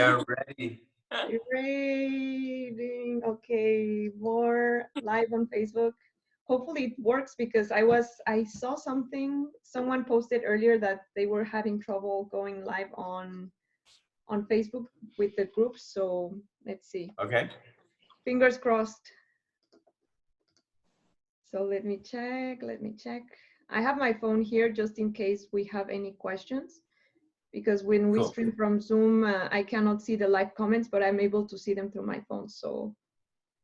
are ready. Rating. Okay, more live on Facebook. Hopefully it works because I saw something someone posted earlier that they were having trouble going live on Facebook with the group. So let's see. Okay. Fingers crossed. So let me check. I have my phone here just in case we have any questions. Because when we stream from Zoom, I cannot see the live comments, but I'm able to see them through my phone. So,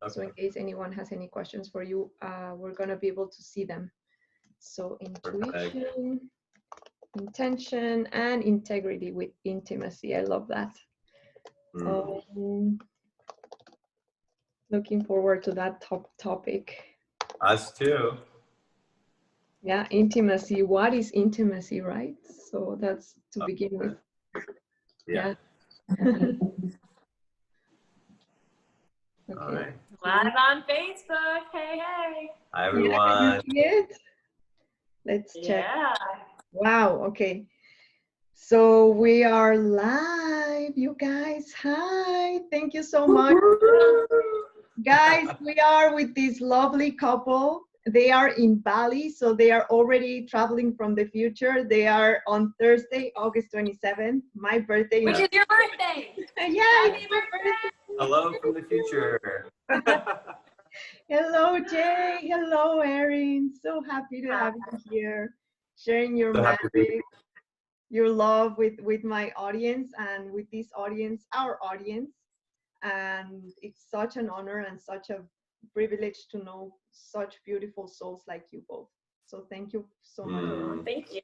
so in case anyone has any questions for you, we're gonna be able to see them. So intuition, intention, and integrity with intimacy. I love that. Looking forward to that topic. Us too. Yeah, intimacy. What is intimacy, right? So that's to begin with. Yeah. Okay. All right. Live on Facebook. Hey, hey. Hi, everyone. Yeah, let's check. Yeah. Wow. Okay. So we are live, you guys. Hi. Thank you so much. Guys, we are with this lovely couple. They are in Bali, so they are already traveling from the future. They are on Thursday, August 27th, my birthday. Which is your birthday. Yeah. Happy birthday. Hello from the future. Hello, Jay. Hello, Erin. So happy to have you here, sharing your magic, your love with my audience and with this audience, our audience. And it's such an honor and such a privilege to know such beautiful souls like you both. So thank you so much. Thank you.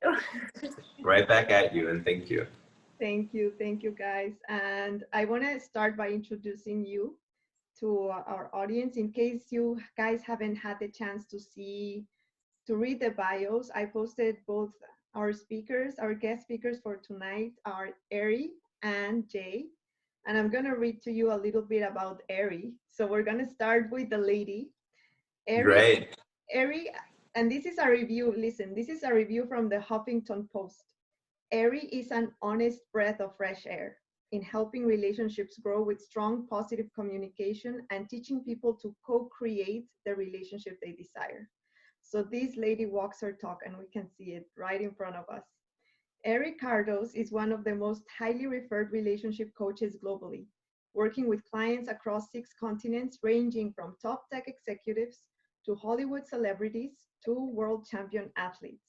Right back at you, and thank you. Thank you, guys. And I want to start by introducing you to our audience. In case you guys haven't had the chance to read the bios, I posted both our guest speakers for tonight are Eri and Jay. And I'm going to read to you a little bit about Eri. So we're going to start with the lady. Eri, and this is a review. Listen, this is a review from the Huffington Post. Eri is an honest breath of fresh air in helping relationships grow with strong, positive communication and teaching people to co-create the relationship they desire. So this lady walks her talk, and we can see it right in front of us. Eri Kardos is one of the most highly referred relationship coaches globally, working with clients across 6 continents, ranging from top tech executives to Hollywood celebrities to world champion athletes.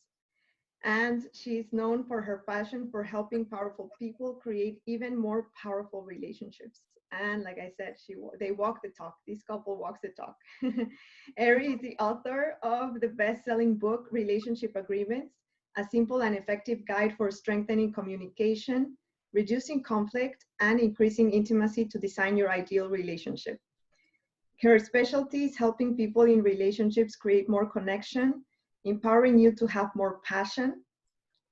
And she is known for her passion for helping powerful people create even more powerful relationships. And like I said, they walk the talk. This couple walks the talk. Eri is the author of the best-selling book, Relationship Agreements, a simple and effective guide for strengthening communication, reducing conflict, and increasing intimacy to design your ideal relationship. Her specialty is helping people in relationships create more connection, empowering you to have more passion,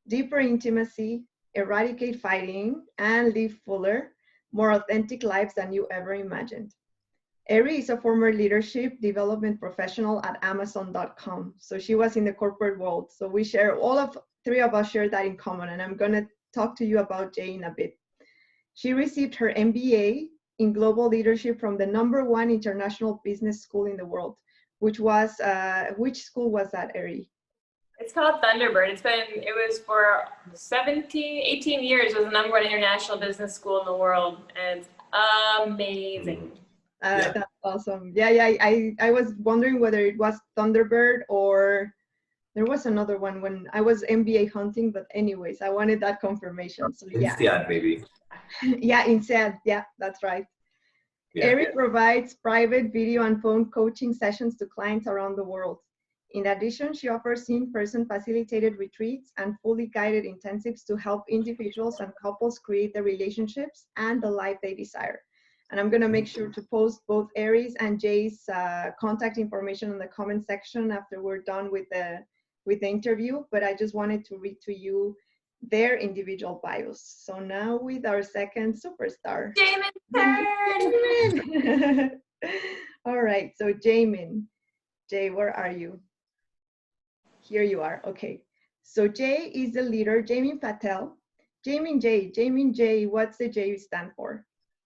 deeper intimacy, eradicate fighting, and live fuller, more authentic lives than you ever imagined. Eri is a former leadership development professional at Amazon.com. So she was in the corporate world. So we share, three of us share that in common. And I'm going to talk to you about Jay in a bit. She received her MBA in global leadership from the #1 international business school in the world, which school was that, Eri? It's called Thunderbird. It was for 18 years. It was the #1 international business school in the world. And it's amazing. That's awesome. Yeah. I was wondering whether it was Thunderbird or there was another one when I was MBA hunting, but anyways, I wanted that confirmation. So yeah. INSEAD, maybe. Yeah, INSEAD. Yeah, that's right. Yeah. Eri provides private video and phone coaching sessions to clients around the world. In addition, she offers in-person facilitated retreats and fully guided intensives to help individuals and couples create the relationships and the life they desire. And I'm going to make sure to post both Eri's and Jay's contact information in the comment section after we're done with the interview. But I just wanted to read to you their individual bios. So now with our second superstar. Jaymin. All right, so Jaymin. Jay, where are you? Here you are. Okay. So Jay is the leader, Jaymin Patel. Jaymin J, what's the J stand for?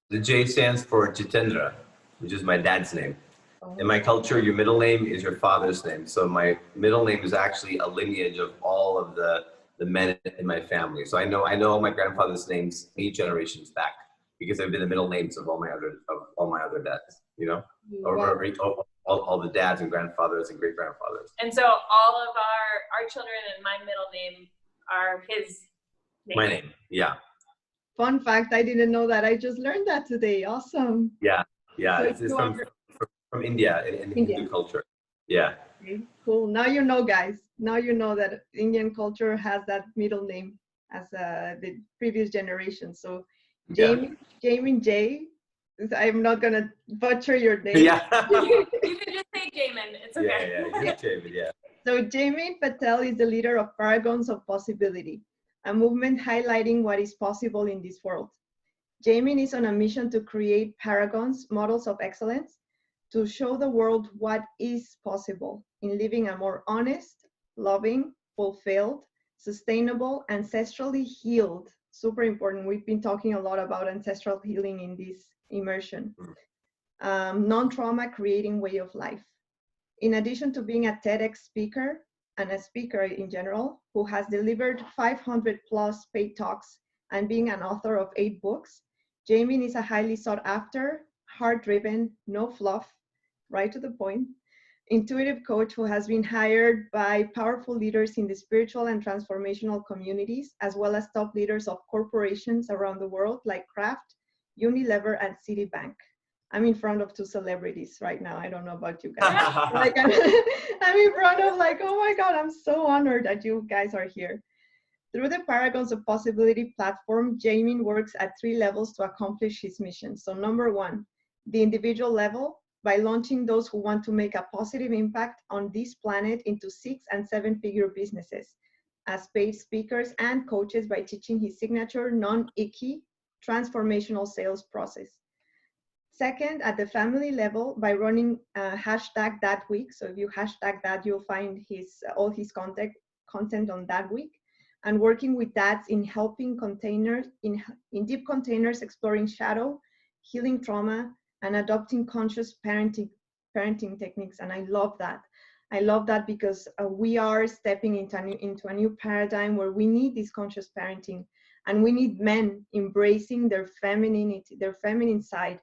The J stands for Jitendra, which is my dad's name. Oh. In my culture, your middle name is your father's name. So my middle name is actually a lineage of all of the men in my family. So I know all my grandfather's names 8 generations back because they've been the middle names of all my other dads, you know, Wow. or all the dads and grandfathers and great grandfathers. And so all of our children and my middle name are his name. My name, yeah. Fun fact, I didn't know that. I just learned that today. Awesome. Yeah, So it's from India in Hindu culture. Yeah. Okay, cool. Now you know, guys. Now you know that Indian culture has that middle name as the previous generation. So Jaymin J. I'm not gonna butcher your name. Yeah. You can just say Jaymin. It's okay. Yeah, Jaymin, yeah. So Jaymin Patel is the leader of Paragons of Possibility, a movement highlighting what is possible in this world. Jaymin is on a mission to create paragons, models of excellence, to show the world what is possible in living a more honest, loving, fulfilled, sustainable, ancestrally healed. Super important. We've been talking a lot about ancestral healing in this immersion. Non-trauma creating way of life. In addition to being a TEDx speaker and a speaker in general, who has delivered 500 plus paid talks and being an author of 8 books, Jaymin is a highly sought after, heart-driven, no fluff, right to the point, intuitive coach who has been hired by powerful leaders in the spiritual and transformational communities, as well as top leaders of corporations around the world like Kraft, Unilever, and Citibank. I'm in front of 2 celebrities right now. I don't know about you guys. Like I'm in front of like, oh my God, I'm so honored that you guys are here. Through the Paragons of Possibility platform, Jaymin works at 3 levels to accomplish his mission. So number 1, the individual level, by launching those who want to make a positive impact on this planet into 6- and 7-figure businesses as paid speakers and coaches by teaching his signature non-icky transformational sales process. Second, at the family level, by running hashtag that week. So if you hashtag that, you'll find all his content on that week, and working with dads in helping containers, in deep containers, exploring shadow, healing trauma, and adopting conscious parenting techniques. And I love that. I love that because we are stepping into a new paradigm where we need this conscious parenting, and we need men embracing their femininity, their feminine side,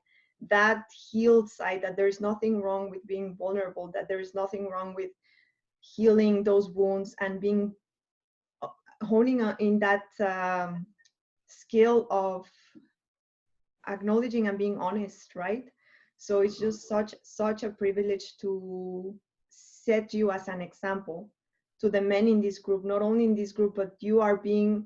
that healed side, that there's nothing wrong with being vulnerable, that there's nothing wrong with healing those wounds and being honing in that skill of acknowledging and being honest, right? So it's just such a privilege to set you as an example to the men in this group, not only in this group, but you are being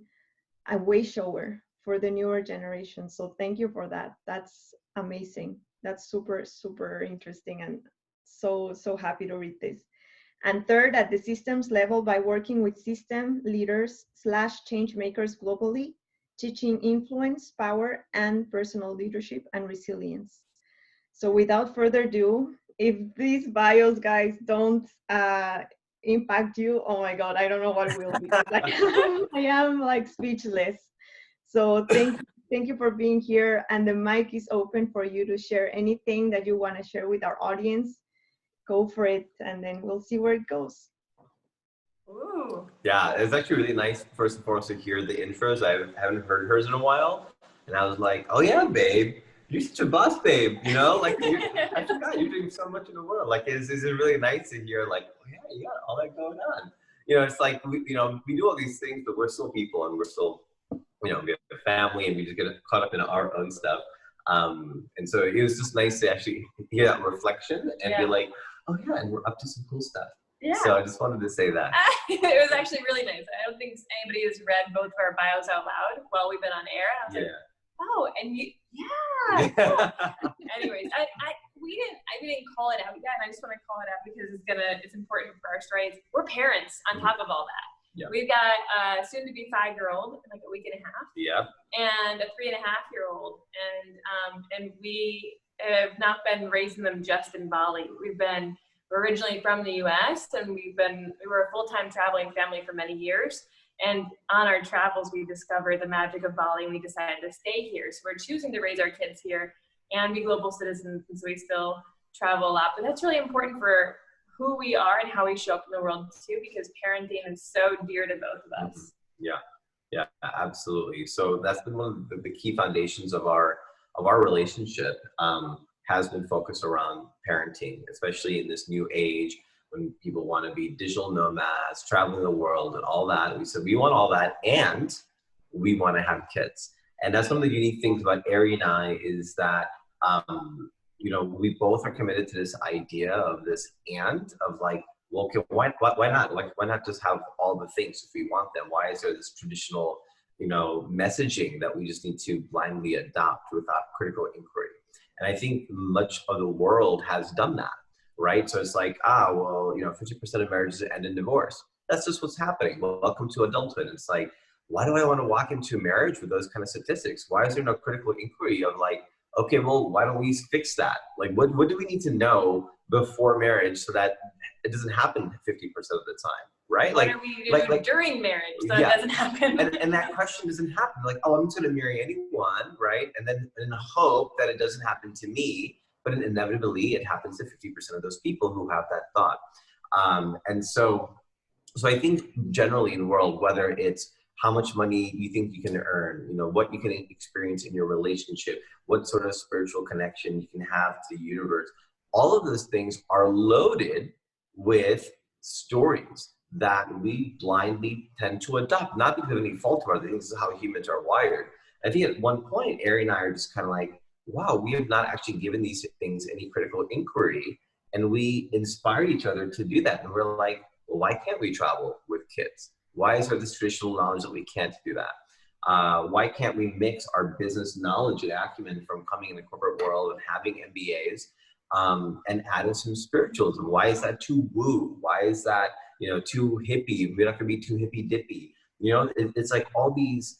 a way shower for the newer generation. So thank you for that. That's amazing. That's super, super interesting, and so happy to read this. And third, at the systems level, by working with system leaders / change makers globally, teaching influence, power, and personal leadership and resilience. So without further ado, if these bios, guys, don't impact you, oh my God, I don't know what will, because I am like speechless. So thank you for being here, and the mic is open for you to share anything that you want to share with our audience. Go for it, and then we'll see where it goes. Ooh. Yeah, it's actually really nice, first and foremost, to hear the intros. I haven't heard hers in a while, and I was like, oh yeah, babe, you're such a boss, babe, you know? Like, I forgot you're doing so much in the world. Like, is it really nice to hear, like, oh yeah, you got all that going on. You know, it's like, we do all these things, but we're still people, and we're still, we have a family, and we just get caught up in our own stuff. And so it was just nice to actually hear that reflection and be like, oh yeah, and we're up to some cool stuff. Yeah. So I just wanted to say that. It was actually really nice. I don't think anybody has read both of our bios out loud while we've been on air. I was like, oh, and you, cool. Anyways, we didn't call it out yet, and I just want to call it out because it's important for our stories. We're parents on top of all that. Yeah. We've got a soon-to-be 5-year-old in like a week and a half. Yeah. And a 3.5-year-old, and we have not been raising them just in Bali. We're originally from the U.S. and we were a full-time traveling family for many years. And on our travels, we discovered the magic of Bali, and we decided to stay here. So we're choosing to raise our kids here and be global citizens, and so we still travel a lot. But that's really important for who we are and how we show up in the world too, because parenting is so dear to both of us. Yeah, absolutely. So that's been one of the key foundations of our relationship, has been focused around parenting, especially in this new age when people want to be digital nomads, traveling the world and all that. We said, we want all that and we want to have kids. And that's one of the unique things about Eri and I is that, we both are committed to this idea of this and of like, well, okay, why not? Like, why not just have all the things if we want them? Why is there this traditional, messaging that we just need to blindly adopt without critical inquiry? And I think much of the world has done that, right? So it's like, 50% of marriages end in divorce. That's just what's happening. Well, welcome to adulthood. It's like, why do I want to walk into marriage with those kind of statistics? Why is there no critical inquiry of like, okay, well, why don't we fix that? Like, what do we need to know before marriage so that it doesn't happen 50% of the time, right? What are we doing during marriage so it doesn't happen? And that question doesn't happen. Like, oh, I'm just going to marry anyone, right? And then in the hope that it doesn't happen to me, but inevitably it happens to 50% of those people who have that thought. And so I think generally in the world, whether it's how much money you think you can earn, what you can experience in your relationship, what sort of spiritual connection you can have to the universe, all of those things are loaded with stories that we blindly tend to adopt, not because of any fault of our things. This is how humans are wired. I think at one point, Eri and I are just kind of like, wow, we have not actually given these things any critical inquiry. And we inspire each other to do that. And we're like, well, why can't we travel with kids? Why is there this traditional knowledge that we can't do that? Why can't we mix our business knowledge and acumen from coming in the corporate world and having MBAs and add in some spiritualism? Why is that too woo? Why is that, too hippie? We're not gonna be too hippy dippy. It's like all these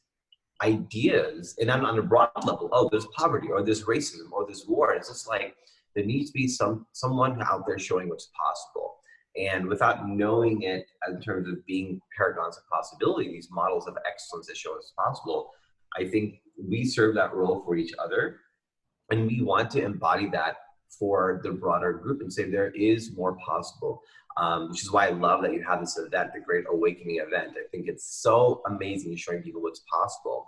ideas, and I'm on a broad level, oh, there's poverty or there's racism or there's war. It's just like, there needs to be someone out there showing what's possible. And without knowing it in terms of being paragons of possibility, these models of excellence that show us possible, I think we serve that role for each other. And we want to embody that for the broader group and say there is more possible, which is why I love that you have this event, the Great Awakening event. I think it's so amazing showing people what's possible.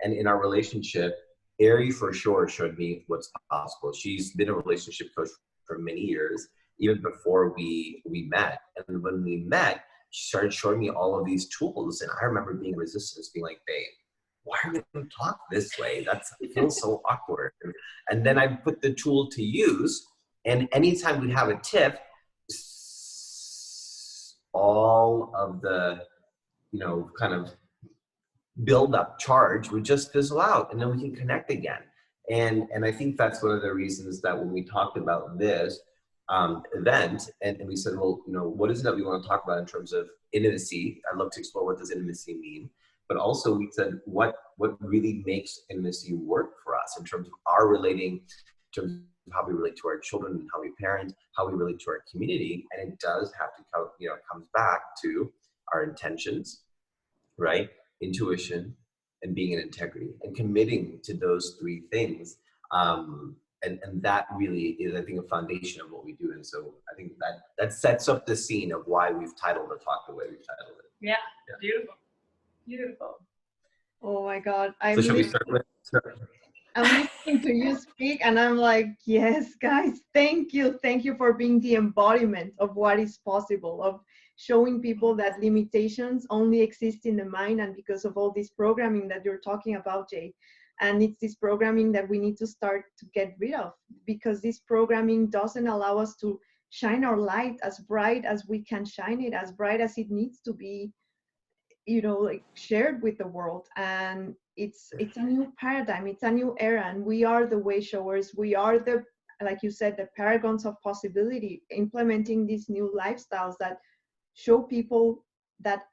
And in our relationship, Eri for sure showed me what's possible. She's been a relationship coach for many years, even before we met. And when we met, she started showing me all of these tools. And I remember being resistant, being like, babe, why are we going to talk this way? It feels so awkward. And then I put the tool to use. And anytime we'd have a tiff, all of the, kind of build up charge would just fizzle out, and then we can connect again. And I think that's one of the reasons that when we talked about this event and we said, well, what is it that we want to talk about in terms of intimacy? I'd love to explore what does intimacy mean. But also we said, what really makes intimacy work for us in terms of our relating, in terms of how we relate to our children and how we parent, how we relate to our community. And it does have to come, it comes back to our intentions, right? Intuition and being in integrity and committing to those three things. And that really is, I think, a foundation of what we do. And so I think that sets up the scene of why we've titled the talk the way we've titled it. Yeah. Beautiful. Beautiful. Oh my God. So should we start with? I'm listening to you speak and I'm like, yes, guys, thank you. Thank you for being the embodiment of what is possible, of showing people that limitations only exist in the mind, and because of all this programming that you're talking about, Jay. And it's this programming that we need to start to get rid of, because this programming doesn't allow us to shine our light as bright as we can shine it, as bright as it needs to be, like shared with the world. And it's a new paradigm, it's a new era, and we are the way showers. We are the, like you said, the paragons of possibility, implementing these new lifestyles that show people that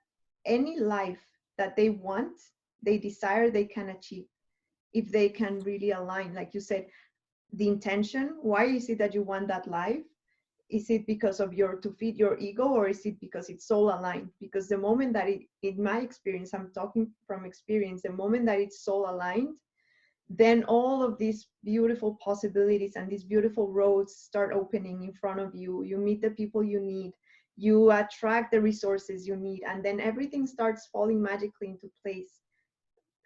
any life that they want, they desire, they can achieve if they can really align. Like you said, the intention, why is it that you want that life? is it because of to feed your ego, or is it because it's soul aligned? Because the moment that in my experience, I'm talking from experience, the moment that it's soul aligned, then all of these beautiful possibilities and these beautiful roads start opening in front of you. You meet the people you need, you attract the resources you need, and then everything starts falling magically into place.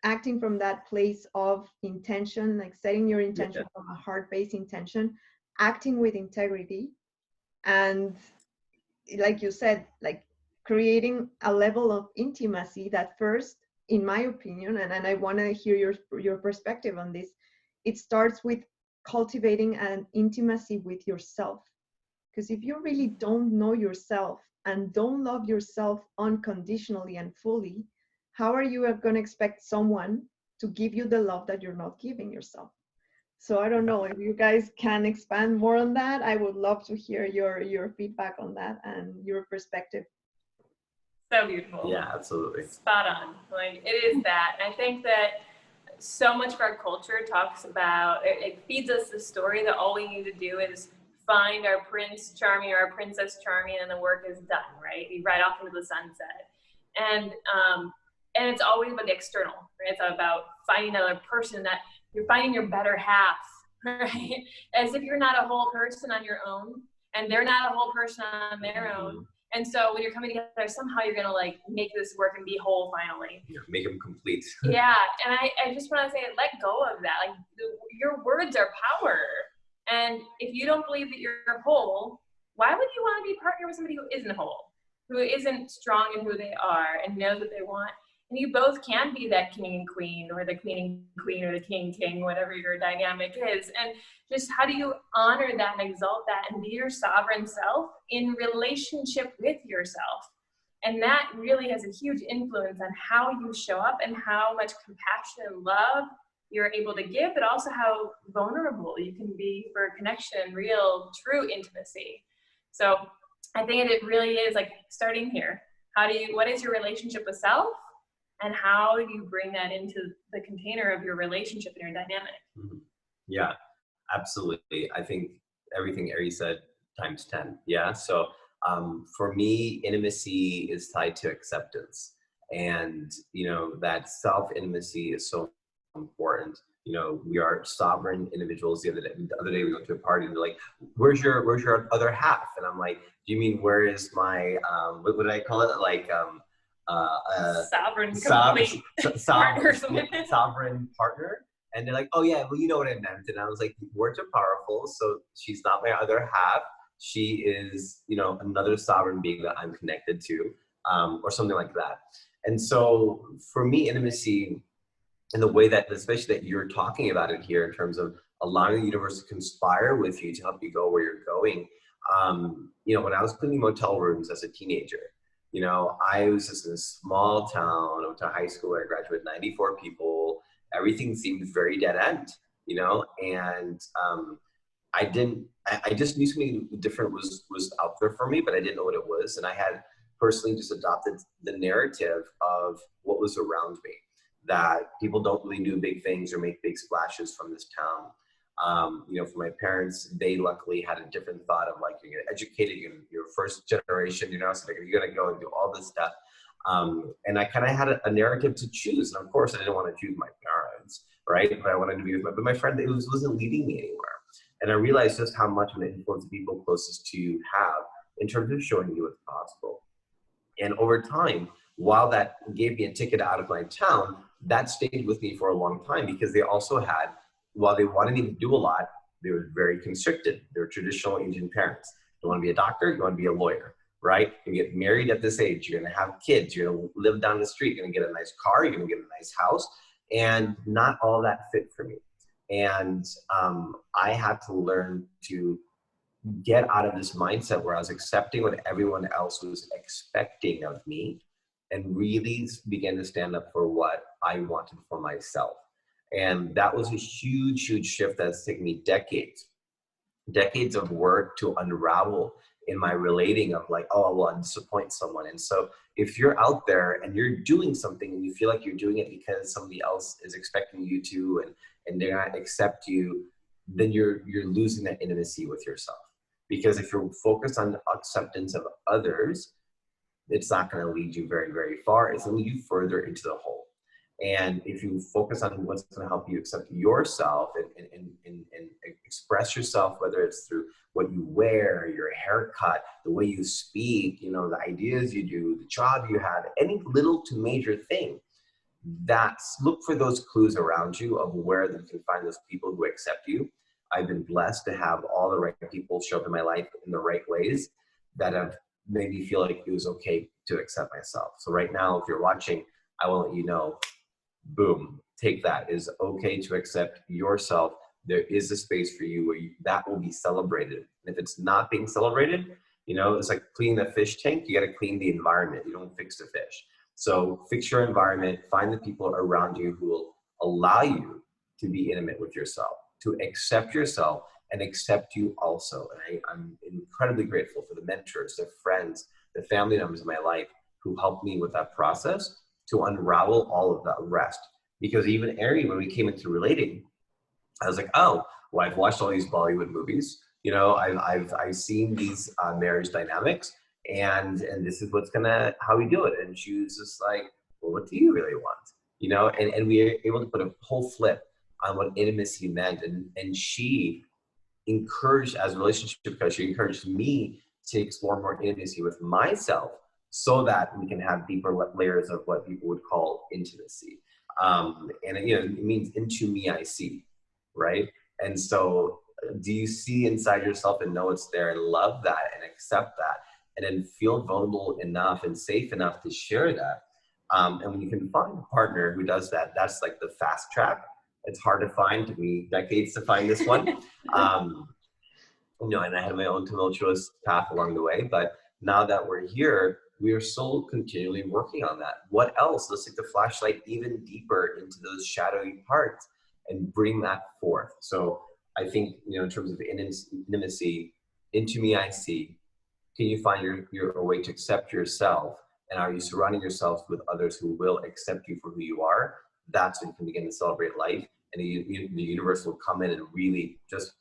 Acting from that place of intention, like setting your intention from a heart-based intention, acting with integrity, and like you said, like creating a level of intimacy that first, in my opinion, and I want to hear your perspective on this, it starts with cultivating an intimacy with yourself. Because if you really don't know yourself and don't love yourself unconditionally and fully, how are you going to expect someone to give you the love that you're not giving yourself? So I don't know if you guys can expand more on that. I would love to hear your feedback on that and your perspective. So beautiful. Yeah, absolutely. Spot on. Like, it is that. And I think that so much of our culture talks about, it feeds us the story that all we need to do is find our Prince Charming or our Princess Charming and the work is done, right? You ride off into the sunset. And it's always about the external, right? It's about finding another person, that you're finding your better half, right? As if you're not a whole person on your own and they're not a whole person on their own. And so when you're coming together, somehow you're going to like make this work and be whole finally. Yeah, make them complete. Yeah. And I just want to say, let go of that. Like, your words are power. And if you don't believe that you're whole, why would you want to be partnered with somebody who isn't whole, who isn't strong in who they are and knows what they want? And you both can be that king and queen, or the queen and queen, or the king and king, whatever your dynamic is. And just how do you honor that and exalt that and be your sovereign self in relationship with yourself? And that really has a huge influence on how you show up and how much compassion and love you're able to give, but also how vulnerable you can be for connection, real, true intimacy. So I think it really is like starting here. What is your relationship with self? And how do you bring that into the container of your relationship and your dynamic? Mm-hmm. Yeah, absolutely. I think everything Eri said times 10. Yeah. So for me, intimacy is tied to acceptance. And, that self-intimacy is so important. We are sovereign individuals. The other day we went to a party and they're like, where's your other half? And I'm like, do you mean, where is my, what did I call it? Like, sovereign partner. And they're like, oh yeah, well, you know what I meant. And I was like, words are powerful. So she's not my other half. She is, another sovereign being that I'm connected to, or something like that. And so for me, intimacy, and the way that, especially that you're talking about it here in terms of allowing the universe to conspire with you to help you go where you're going. When I was cleaning motel rooms as a teenager, I was just in a small town. I went to high school where I graduated, 94 people. Everything seemed very dead end, and I just knew something different was out there for me, but I didn't know what it was. And I had personally just adopted the narrative of what was around me, that people don't really do big things or make big splashes from this town. For my parents, they luckily had a different thought of like, you're educated, you're first generation, so like, you're gonna go and do all this stuff. And I kind of had a narrative to choose. And of course I didn't want to choose my parents, right? But I wanted to be with my friend, it wasn't leading me anywhere. And I realized just how much of an influence people closest to you have in terms of showing you what's possible. And over time, while that gave me a ticket out of my town, that stayed with me for a long time, because they also had, while they wanted me to do a lot, they were very constricted. They were traditional Indian parents. You want to be a doctor, you want to be a lawyer, right? You get married at this age, you're going to have kids, you're going to live down the street, you're going to get a nice car, you're going to get a nice house, and not all that fit for me. And I had to learn to get out of this mindset where I was accepting what everyone else was expecting of me, and really began to stand up for what I wanted for myself. And that was a huge, huge shift that's taken me decades of work to unravel in my relating of like, oh, well, I disappoint someone. And so if you're out there and you're doing something and you feel like you're doing it because somebody else is expecting you to, and they're not accept you, then you're losing that intimacy with yourself. Because if you're focused on acceptance of others, it's not going to lead you very, very far. It's going to lead you further into the hole. And if you focus on what's going to help you accept yourself and express yourself, whether it's through what you wear, your haircut, the way you speak, you know, the ideas you do, the job you have, any little to major thing, look for those clues around you of where you can find those people who accept you. I've been blessed to have all the right people show up in my life in the right ways that have made me feel like it was okay to accept myself. So right now, if you're watching, I will let you know, boom, take that. It is okay to accept yourself. There is a space for you where that will be celebrated. And if it's not being celebrated, you know, it's like cleaning the fish tank. You got to clean the environment. You don't fix the fish. So fix your environment, find the people around you who will allow you to be intimate with yourself, to accept yourself and accept you also. And I'm incredibly grateful for the mentors, the friends, the family members in my life who helped me with that process to unravel all of that rest. Because even Eri, when we came into relating, I was like, oh, well, I've watched all these Bollywood movies. You know, I've seen these marriage dynamics, and this is how we do it. And she was just like, well, what do you really want? You know, and we were able to put a whole flip on what intimacy meant. And she encouraged, as a relationship coach, she encouraged me to explore more intimacy with myself so that we can have deeper layers of what people would call intimacy. And you know, it means into me I see, right? And so do you see inside yourself and know it's there and love that and accept that and then feel vulnerable enough and safe enough to share that? And when you can find a partner who does that, that's like the fast track. It's hard to find. It took me decades to find this one. You know, and I had my own tumultuous path along the way, but now that we're here, we are still continually working on that. What else? Let's take the flashlight even deeper into those shadowy parts and bring that forth. So I think, you know, in terms of intimacy, into me I see. Can you find your way to accept yourself? And are you surrounding yourself with others who will accept you for who you are? That's when you can begin to celebrate life. And the universe will come in and really just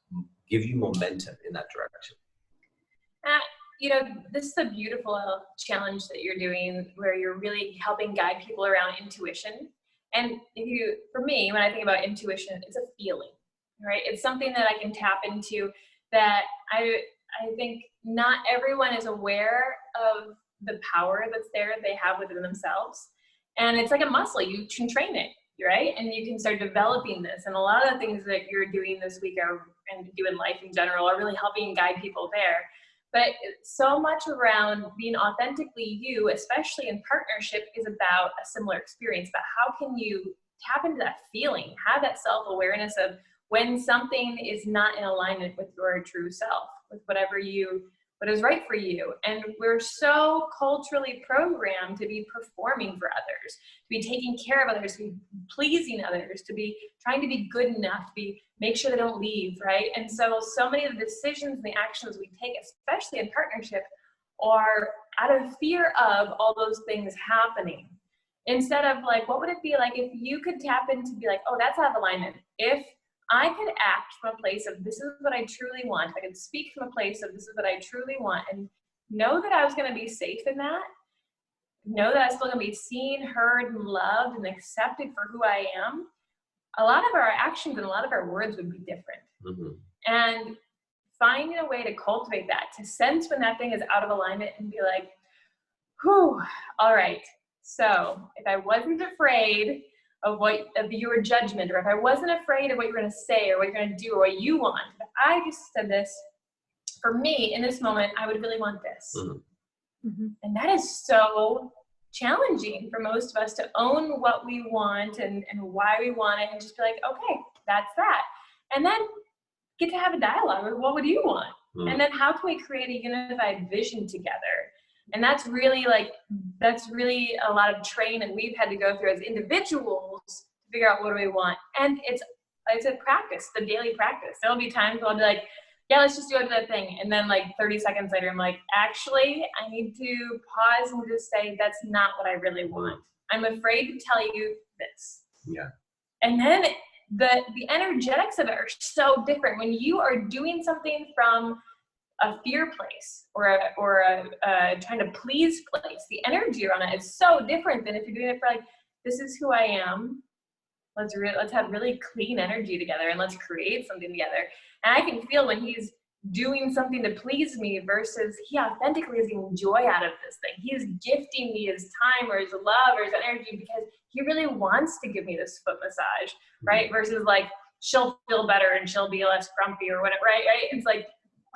give you momentum in that direction. You know, this is a beautiful challenge that you're doing where you're really helping guide people around intuition. And for me, when I think about intuition, it's a feeling, right? It's something that I can tap into that I think not everyone is aware of the power that's there they have within themselves. And it's like a muscle, you can train it, right? And you can start developing this. And a lot of the things that you're doing this week and do in life in general are really helping guide people there. But so much around being authentically you, especially in partnership, is about a similar experience. But how can you tap into that feeling, have that self-awareness of when something is not in alignment with your true self, with what is right for you. And we're so culturally programmed to be performing for others, to be taking care of others, to be pleasing others, to be trying to be good enough, to make sure they don't leave, right? And so many of the decisions and the actions we take, especially in partnership, are out of fear of all those things happening. Instead of like, what would it be like if you could tap into be like, oh, that's out of alignment. If I could act from a place of this is what I truly want. I could speak from a place of this is what I truly want and know that I was going to be safe in that. Know that I was still going to be seen, heard, and loved and accepted for who I am. A lot of our actions and a lot of our words would be different. Mm-hmm. And finding a way to cultivate that, to sense when that thing is out of alignment and be like, whew, all right. So if I wasn't afraid of your judgment, or if I wasn't afraid of what you're going to say or what you're going to do or what you want, if I just said this, for me in this moment, I would really want this. Mm-hmm. And that is so challenging for most of us to own what we want and why we want it and just be like, okay, that's that. And then get to have a dialogue with what would you want? Mm-hmm. And then how can we create a unified vision together? And that's really a lot of training we've had to go through as individuals to figure out what do we want. And it's a practice, the daily practice. There'll be times where I'll be like, yeah, let's just do that thing. And then like 30 seconds later, I'm like, actually, I need to pause and just say, that's not what I really want. I'm afraid to tell you this. Yeah. And then the energetics of it are so different. When you are doing something from a fear place or a trying to please place. The energy around that is so different than if you're doing it for like, this is who I am. Let's have really clean energy together and let's create something together. And I can feel when he's doing something to please me versus he authentically is getting joy out of this thing. He is gifting me his time or his love or his energy because he really wants to give me this foot massage, right? Versus like, she'll feel better and she'll be less grumpy or whatever, right? It's like,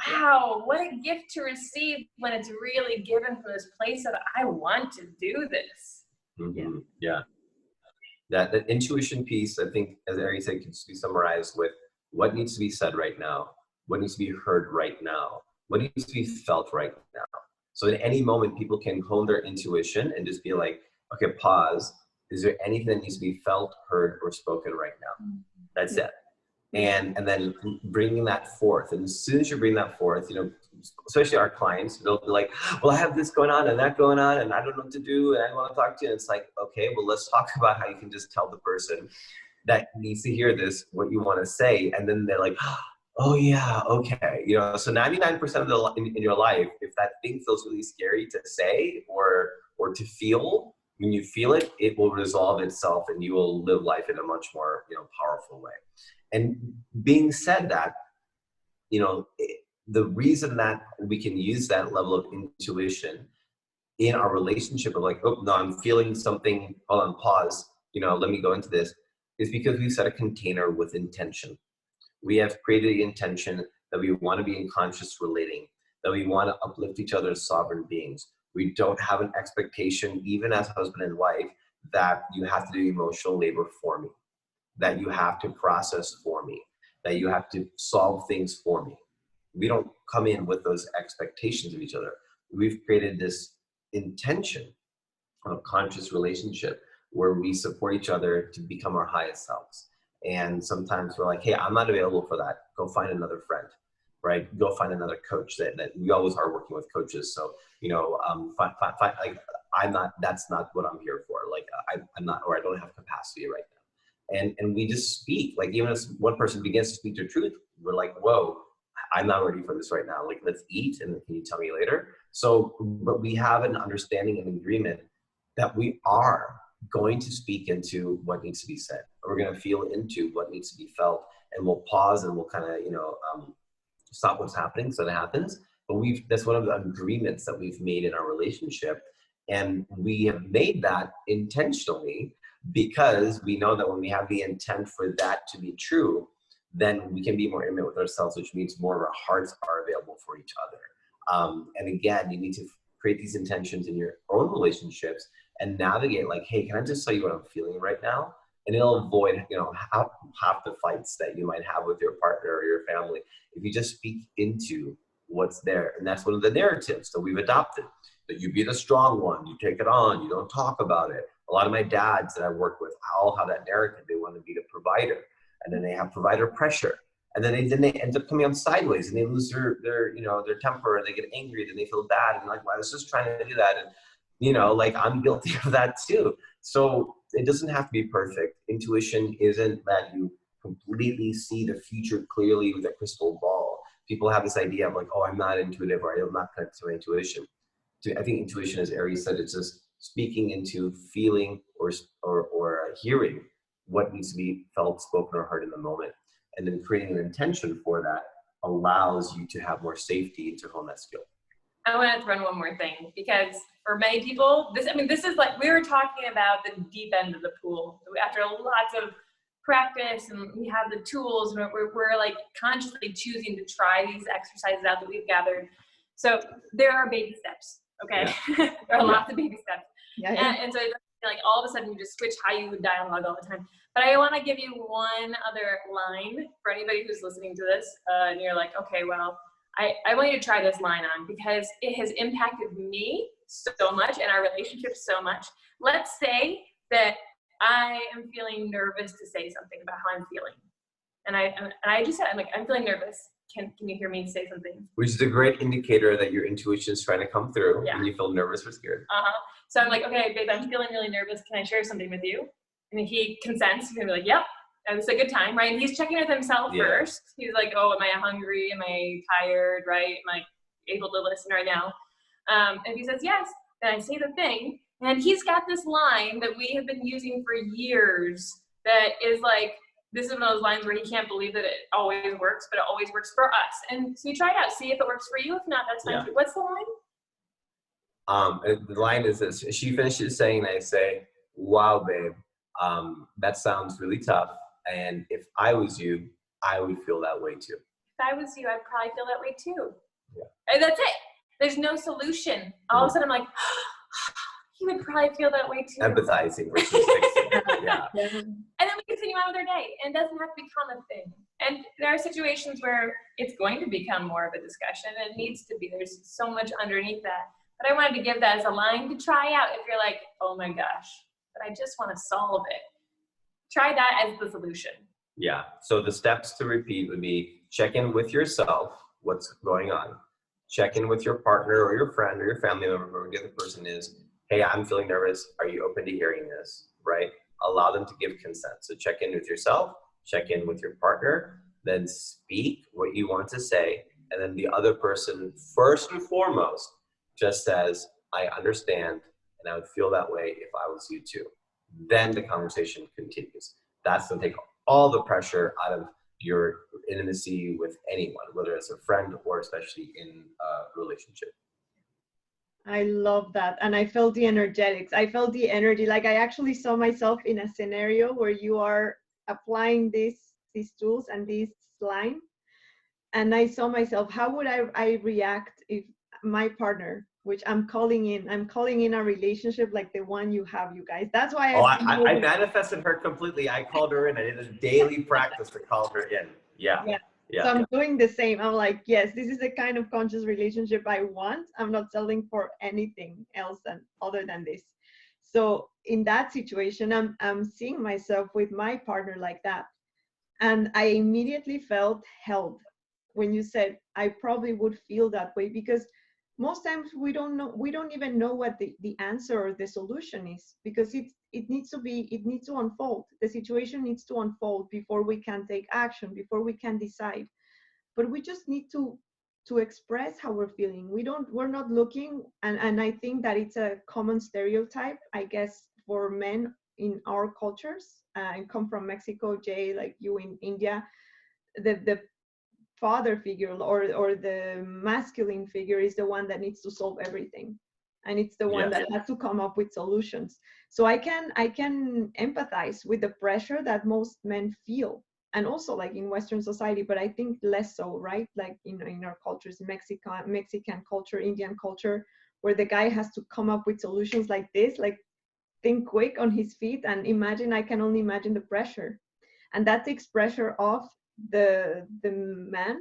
wow, what a gift to receive when it's really given from this place of, I want to do this. Mm-hmm. Yeah. That intuition piece, I think, as Eri said, can be summarized with what needs to be said right now, what needs to be heard right now, what needs to be felt right now. So at any moment, people can hone their intuition and just be like, okay, pause. Is there anything that needs to be felt, heard, or spoken right now? That's it. And then bringing that forth. And as soon as you bring that forth, you know, especially our clients, they'll be like, well, I have this going on and that going on, and I don't know what to do, and I want to talk to you. And it's like, okay, well, let's talk about how you can just tell the person that needs to hear this what you want to say. And then they're like, oh yeah, okay. You know, so 99% of in your life, if that thing feels really scary to say or to feel, when you feel it, it will resolve itself and you will live life in a much more, you know, powerful way. And being said that, you know, the reason that we can use that level of intuition in our relationship of like, oh, no, I'm feeling something, hold on, pause, you know, let me go into this, is because we set a container with intention. We have created the intention that we want to be in conscious relating, that we want to uplift each other as sovereign beings. We don't have an expectation, even as husband and wife, that you have to do emotional labor for me, that you have to process for me, that you have to solve things for me. We don't come in with those expectations of each other. We've created this intention of conscious relationship where we support each other to become our highest selves. And sometimes we're like, hey, I'm not available for that. Go find another friend, right? Go find another coach. That we always are working with coaches. So, you know, like that's not what I'm here for. Like I'm not, or I don't have capacity right now. And we just speak, like even as one person begins to speak their truth, we're like, whoa, I'm not ready for this right now. Like, let's eat and can you tell me later? So, but we have an understanding and agreement that we are going to speak into what needs to be said. We're going to feel into what needs to be felt, and we'll pause and we'll kind of, you know, stop what's happening so that happens. But that's one of the agreements that we've made in our relationship. And we have made that intentionally because we know that when we have the intent for that to be true, then we can be more intimate with ourselves, which means more of our hearts are available for each other. And again, you need to create these intentions in your own relationships and navigate like, hey, can I just tell you what I'm feeling right now? And it'll avoid, you know, half the fights that you might have with your partner or your family if you just speak into what's there. And that's one of the narratives that we've adopted, that you be the strong one, you take it on, you don't talk about it. A lot of my dads that I work with all have that narrative. They want to be the provider, and then they have provider pressure, and then they end up coming out sideways, and they lose their you know, their temper, and they get angry, and they feel bad, and like, well, I was just trying to do that, and you know, like I'm guilty of that too. So it doesn't have to be perfect. Intuition isn't that you completely see the future clearly with a crystal ball. People have this idea of like, oh, I'm not intuitive, or I'm not connected to my intuition. I think intuition, as Eri said, it's just speaking into feeling or hearing what needs to be felt, spoken, or heard in the moment. And then creating an intention for that allows you to have more safety to hone that skill. I want to throw in one more thing, because for many people, this is like, we were talking about the deep end of the pool. After lots of practice and we have the tools, and we're like consciously choosing to try these exercises out that we've gathered. So there are baby steps, okay? Yeah. There are lots of baby steps. Yeah. And so it's like all of a sudden you just switch how you dialogue all the time. But I want to give you one other line for anybody who's listening to this, and you're like, okay, well, I want you to try this line on because it has impacted me so much and our relationship so much. Let's say that I am feeling nervous to say something about how I'm feeling. And I just said, I'm feeling nervous. Can you hear me say something? Which is a great indicator that your intuition is trying to come through when you feel nervous or scared. So I'm like, okay, babe, I'm feeling really nervous. Can I share something with you? And he consents. He's gonna be like, yep. And it's a good time, right? And he's checking with himself first. He's like, oh, am I hungry? Am I tired, right? Am I able to listen right now. If he says yes, then I say the thing. And he's got this line that we have been using for years that is like, this is one of those lines where he can't believe that it always works, but it always works for us. And so you try it out, see if it works for you. If not, that's fine. Yeah. What's the line? The line is this. She finishes saying, and I say, wow, babe, that sounds really tough. And if I was you, I would feel that way too. If I was you, I'd probably feel that way too. Yeah. And that's it. There's no solution. All of a sudden I'm like, he would probably feel that way too. Empathizing versus fixing. Yeah. And then we continue on with our day, and it doesn't have to become a thing. And there are situations where it's going to become more of a discussion. It needs to be. There's so much underneath that. But I wanted to give that as a line to try out if you're like, oh my gosh, but I just want to solve it. Try that as the solution. Yeah. So the steps to repeat would be check in with yourself, what's going on. Check in with your partner or your friend or your family member, whoever the other person is. Hey, I'm feeling nervous. Are you open to hearing this? Right? Allow them to give consent. So check in with yourself, check in with your partner, then speak what you want to say. And then the other person, first and foremost, just says, I understand, and I would feel that way if I was you too. Then the conversation continues. That's to take all the pressure out of your intimacy with anyone, whether it's a friend or especially in a relationship. I love that. And I felt the energetics. I felt the energy. Like I actually saw myself in a scenario where you are applying these tools and this line. And I saw myself, how would I react if my partner, which I'm calling in a relationship like the one you have, you guys. That's why I manifested her completely. I called her in. I did a daily practice to call her in. Yeah. So I'm doing the same. I'm like, yes, this is the kind of conscious relationship I want. I'm not selling for anything else other than this. So in that situation, I'm seeing myself with my partner like that. And I immediately felt held when you said, I probably would feel that way, because most times we don't even know what the answer or the solution is, because it needs to unfold. The situation needs to unfold before we can take action, before we can decide. But we just need to express how we're feeling. We're not looking, and I think that it's a common stereotype, I guess, for men in our cultures. I come from Mexico, Jay, like you in India, the father figure or the masculine figure is the one that needs to solve everything, and it's the one that has to come up with solutions. So I can empathize with the pressure that most men feel, and also like in Western society, but I think less so, right? Like in our cultures, Mexican culture, Indian culture, where the guy has to come up with solutions like this, like think quick on his feet. And I can only imagine the pressure, and that takes pressure off the man,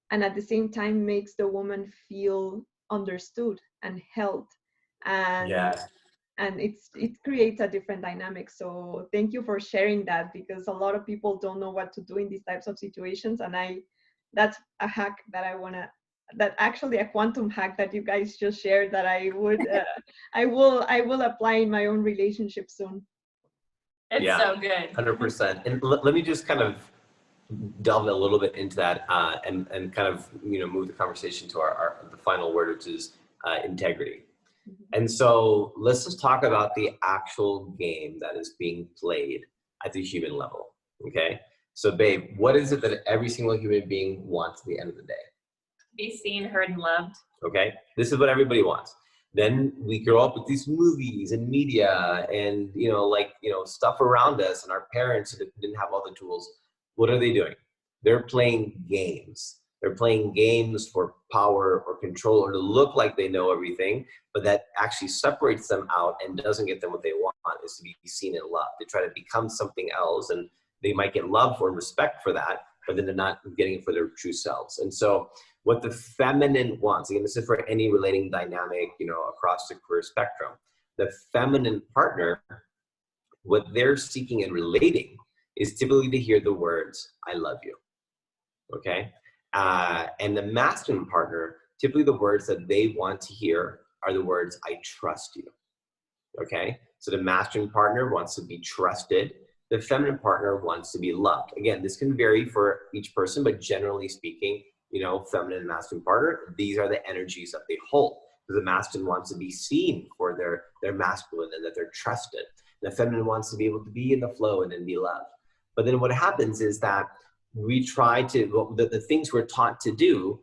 and at the same time makes the woman feel understood and held, and it creates a different dynamic. So thank you for sharing that, because a lot of people don't know what to do in these types of situations, and that's a hack that actually a quantum hack that you guys just shared that I would I will apply in my own relationship soon. It's so good. 100%. And let me just kind of delve a little bit into that and kind of move the conversation to the final word, which is integrity. Mm-hmm. And so let's just talk about the actual game that is being played at the human level. Okay, so babe, what is it that every single human being wants at the end of the day? Be seen, heard, and loved. Okay, this is what everybody wants. Then we grow up with these movies and media and stuff around us, and our parents who didn't have all the tools. What are they doing? They're playing games. They're playing games for power or control, or to look like they know everything, but that actually separates them out and doesn't get them what they want, is to be seen and loved. They try to become something else, and they might get love or respect for that, but then they're not getting it for their true selves. And so what the feminine wants, again, this is for any relating dynamic, across the queer spectrum, the feminine partner, what they're seeking and relating is typically to hear the words, I love you, okay? And the masculine partner, typically the words that they want to hear are the words, I trust you, okay? So the masculine partner wants to be trusted. The feminine partner wants to be loved. Again, this can vary for each person, but generally speaking, feminine and masculine partner, these are the energies that they hold. Because the masculine wants to be seen for their masculine and that they're trusted. The feminine wants to be able to be in the flow and then be loved. But then what happens is that we try to, the things we're taught to do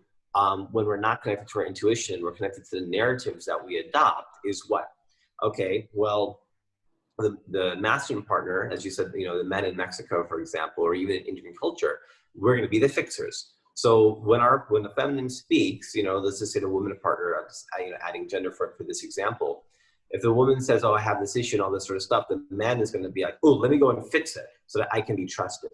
when we're not connected to our intuition, we're connected to the narratives that we adopt is what? Okay, well, the masculine partner, as you said, the men in Mexico, for example, or even in Indian culture, we're going to be the fixers. So when the feminine speaks, let's just say the woman partner, I'm just, adding gender for this example. If the woman says, oh, I have this issue and all this sort of stuff, the man is going to be like, oh, let me go and fix it so that I can be trusted.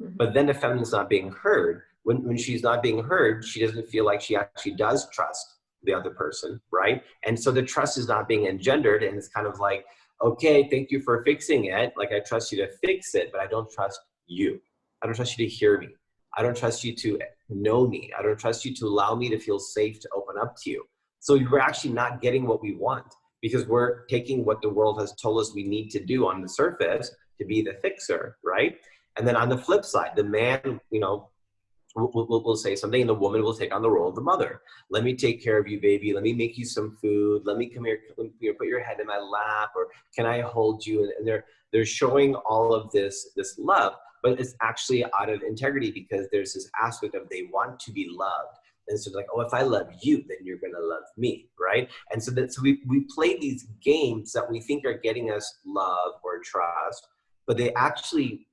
Mm-hmm. But then the feminine's not being heard. When she's not being heard, she doesn't feel like she actually does trust the other person, right? And so the trust is not being engendered, and it's kind of like, okay, thank you for fixing it. Like, I trust you to fix it, but I don't trust you. I don't trust you to hear me. I don't trust you to know me. I don't trust you to allow me to feel safe to open up to you. So we're actually not getting what we want because we're taking what the world has told us we need to do on the surface to be the fixer, right? And then on the flip side, the man, we'll say something, and the woman will take on the role of the mother. Let me take care of you, baby. Let me make you some food. Let me come here, put your head in my lap, or can I hold you? And they're showing all of this love, but it's actually out of integrity because there's this aspect of they want to be loved. And so like, oh, if I love you, then you're going to love me, right? And so we play these games that we think are getting us love or trust, but they actually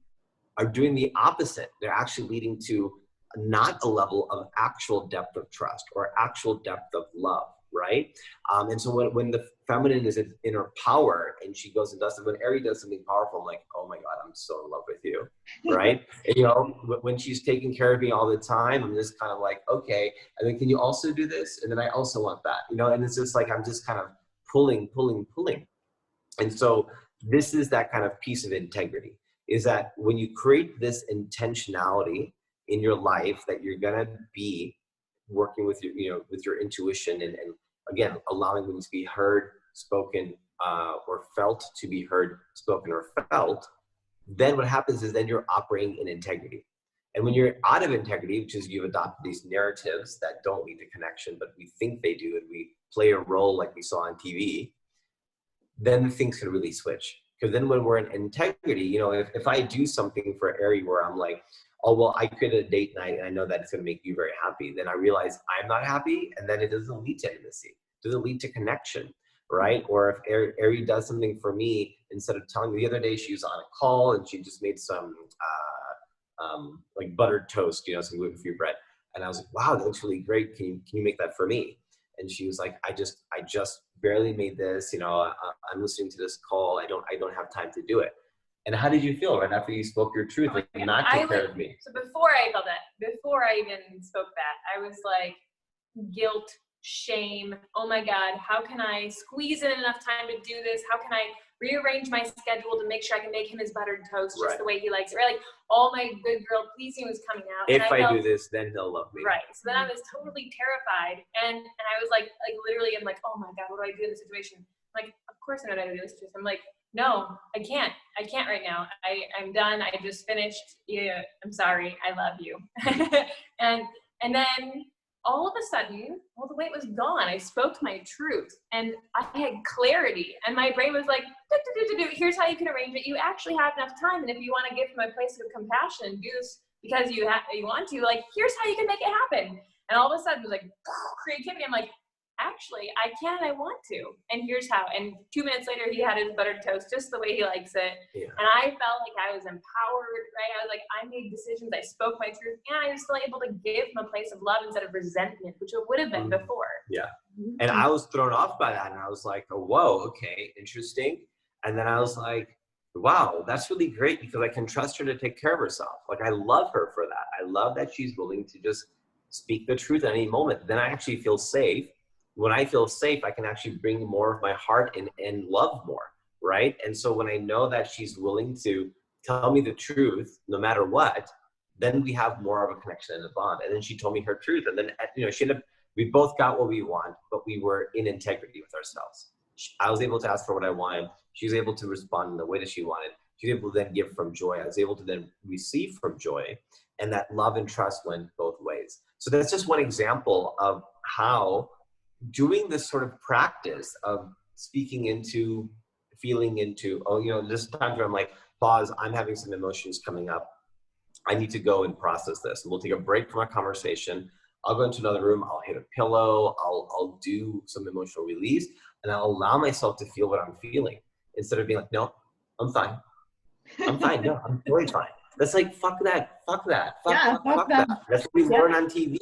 are doing the opposite. They're actually leading to not a level of actual depth of trust or actual depth of love, right? And so when the feminine is in her power and she goes and does it, when Eri does something powerful, I'm like, oh my God, I'm so in love with you, right? And, when she's taking care of me all the time, I'm just kind of like, okay, and then can you also do this? And then I also want that, and it's just like, I'm just kind of pulling. And so this is that kind of piece of integrity, is that when you create this intentionality in your life that you're gonna be working with your, with your intuition and again, allowing things to be heard, spoken, or felt to be heard, spoken, or felt, then what happens is then you're operating in integrity. And when you're out of integrity, which is you've adopted these narratives that don't lead to connection, but we think they do, and we play a role like we saw on TV, then things can really switch. Because then when we're in integrity, if I do something for Eri where I'm like, oh, well, I created a date night and I know that it's going to make you very happy, then I realize I'm not happy, and then it doesn't lead to intimacy. It doesn't lead to connection, right? Or if Eri does something for me, instead of telling me, the other day she was on a call and she just made some like buttered toast, some gluten-free bread. And I was like, wow, that looks really great. Can you make that for me? And she was like, I just barely made this, I'm listening to this call. I don't have time to do it. And how did you feel right after you spoke your truth, like not take care of me? So before I felt that, before I even spoke that, I was like, guilt, shame. Oh my God, how can I squeeze in enough time to do this? How can I rearrange my schedule to make sure I can make him his buttered toast just the way he likes it? Right? Like all my good girl pleasing was coming out. If I do this, then he'll love me. Right. So then I was totally terrified, and I was like literally, I'm like, oh my God, what do I do in this situation? I'm like, of course I know how to do this. I'm like, no, I can't right now. I'm done. I just finished. Yeah, I'm sorry. I love you. and then all of a sudden, well, the weight was gone. I spoke my truth and I had clarity, and my brain was like, here's how you can arrange it. You actually have enough time. And if you want to give from a place of compassion and do this because you want to, like, here's how you can make it happen. And all of a sudden it was like creativity. I'm like, actually, I can, I want to, and here's how. And 2 minutes later, he had his buttered toast just the way he likes it. Yeah. And I felt like I was empowered, right? I was like, I made decisions, I spoke my truth, and I was still able to give from a place of love instead of resentment, which it would have been before. Yeah. And I was thrown off by that, and I was like, oh, whoa, okay, interesting. And then I was like, wow, that's really great because I can trust her to take care of herself. Like, I love her for that. I love that she's willing to just speak the truth at any moment. Then I actually feel safe. When I feel safe, I can actually bring more of my heart and love more, right? And so when I know that she's willing to tell me the truth, no matter what, then we have more of a connection and a bond. And then she told me her truth. And then, we both got what we want, but we were in integrity with ourselves. I was able to ask for what I wanted. She was able to respond in the way that she wanted. She was able to then give from joy. I was able to then receive from joy. and that love and trust went both ways. So that's just one example of how doing this sort of practice of speaking into, feeling into, oh, you know, there's times where I'm like, pause, I'm having some emotions coming up. I need to go and process this. And we'll take a break from our conversation. I'll go into another room. I'll hit a pillow. I'll do some emotional release, and I'll allow myself to feel what I'm feeling instead of being like, no, I'm fine. I'm fine. No, I'm totally fine. That's like, fuck that. Fuck that. Fuck that. That's what we learn on TV.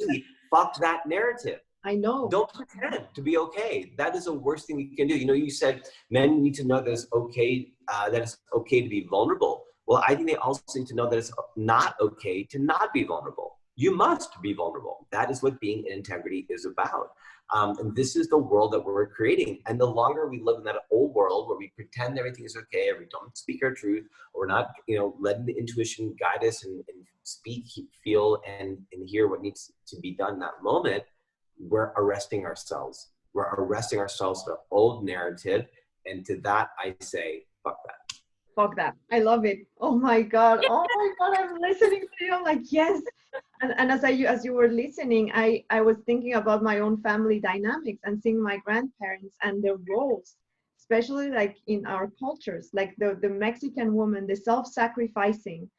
Fuck that narrative. I know. Don't pretend to be okay. That is the worst thing you can do. You know, you said men need to know that it's okay, to be vulnerable. Well, I think they also need to know that it's not okay to not be vulnerable. You must be vulnerable. That is what being in integrity is about. And this is the world that we're creating. And the longer we live in that old world where we pretend everything is okay, or we don't speak our truth, or we're not, you know, letting the intuition guide us and speak, feel, and hear what needs to be done in that moment, we're arresting ourselves. We're arresting ourselves to the old narrative. And to that, I say, fuck that. Fuck that. I love it. Oh my God. Oh my God. I'm listening to you. I'm like, yes. And as you were listening, I was thinking about my own family dynamics and seeing my grandparents and their roles, especially like in our cultures, like the Mexican woman, the self-sacrificing,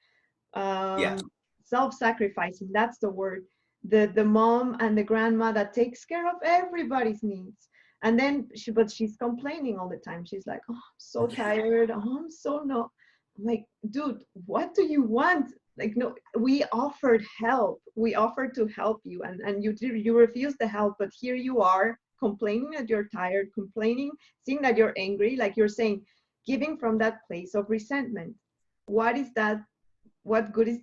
self-sacrificing, that's the word. The mom and the grandma that takes care of everybody's needs. And then she's complaining all the time. She's like, oh, I'm so tired. Oh, I'm so no. I'm like, dude, what do you want? Like, no, we offered help. We offered to help you, and you refused the help. But here you are complaining that you're tired, complaining, seeing that you're angry, like you're saying, giving from that place of resentment. What is that? What good is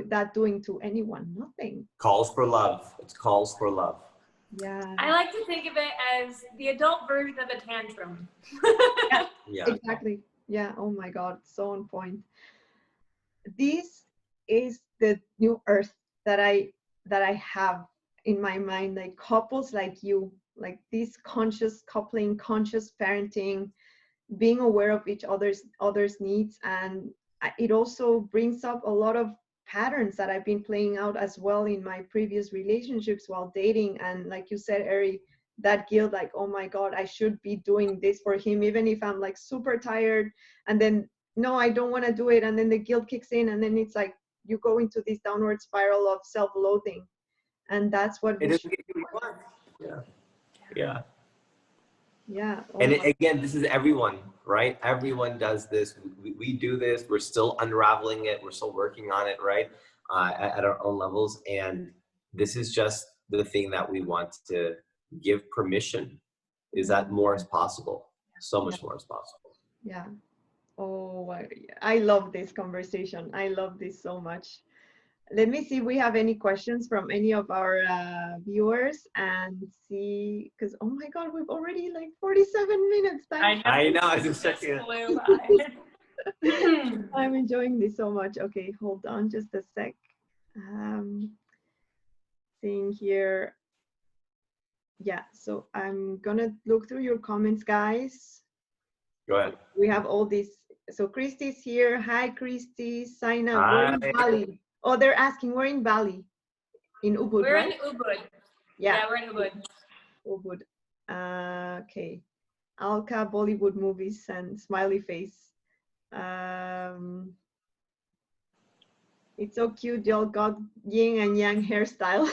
that doing to anyone? Nothing. Calls for love. It's calls for love. Yeah. I like to think of it as the adult version of a tantrum. Yeah, exactly. Yeah. Oh my God. So on point. This is the new earth that I have in my mind, like couples like you, like this conscious coupling, conscious parenting, being aware of each other's needs. And it also brings up a lot of patterns that I've been playing out as well in my previous relationships while dating. And like you said, Eri, that guilt, like, oh my God, I should be doing this for him, even if I'm like super tired. And then, no, I don't want to do it. And then the guilt kicks in. And then it's like, you go into this downward spiral of self-loathing. And that's what it doesn't get you what you want. Yeah. Yeah. Oh, and again, this is everyone, right? Everyone does this. We do this. We're still unraveling it. We're still working on it, right? At our own levels. And this is just the thing that we want to give permission, is that more is possible. So much more is possible. Yeah. Oh, I love this conversation. I love this so much. Let me see if we have any questions from any of our viewers and see, because oh my God, we've already like 47 minutes. I know, I was just checking it. I'm enjoying this so much. Okay, hold on just a sec. Seeing here. Yeah, so I'm gonna look through your comments, guys. Go ahead. We have all these. So Christy's here. Hi, Christy. Sign up. We're in Bali. Oh, they're asking, we're in Bali. In Ubud, we're right? in Ubud. Yeah, we're in Ubud. Ubud. Okay. Alka, Bollywood movies, and smiley face. It's so cute. Y'all got yin and yang hairstyle.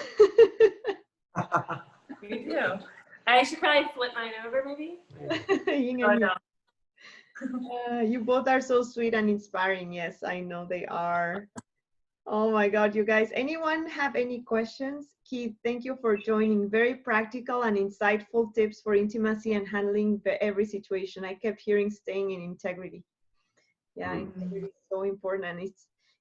Me too. I should probably flip mine over, maybe. Yin and yang. You both are so sweet and inspiring. Yes, I know they are. Oh my God, you guys. Anyone have any questions? Keith, thank you for joining. Very practical and insightful tips for intimacy and handling every situation. I kept hearing staying in integrity. Yeah, integrity is so important, and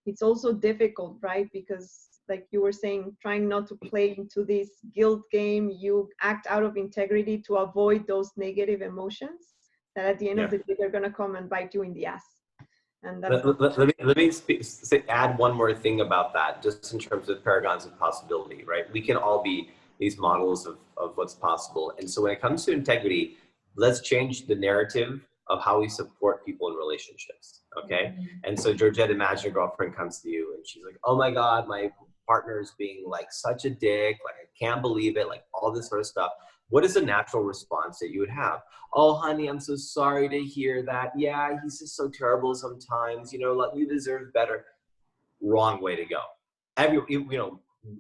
it's also difficult, right? Because like you were saying, trying not to play into this guilt game, you act out of integrity to avoid those negative emotions that at the end of the day, they're gonna come and bite you in the ass. And that's let me add one more thing about that, just in terms of paragons of possibility, right? We can all be these models of what's possible. And so when it comes to integrity, let's change the narrative of how we support people in relationships, okay? And so Georgette, imagine a girlfriend comes to you and she's like, oh my God, my partner's being like such a dick, like I can't believe it, like all this sort of stuff, what is the natural response that you would have? Oh, honey, I'm so sorry to hear that. Yeah, he's just so terrible sometimes. You know, like, you deserve better. Wrong way to go.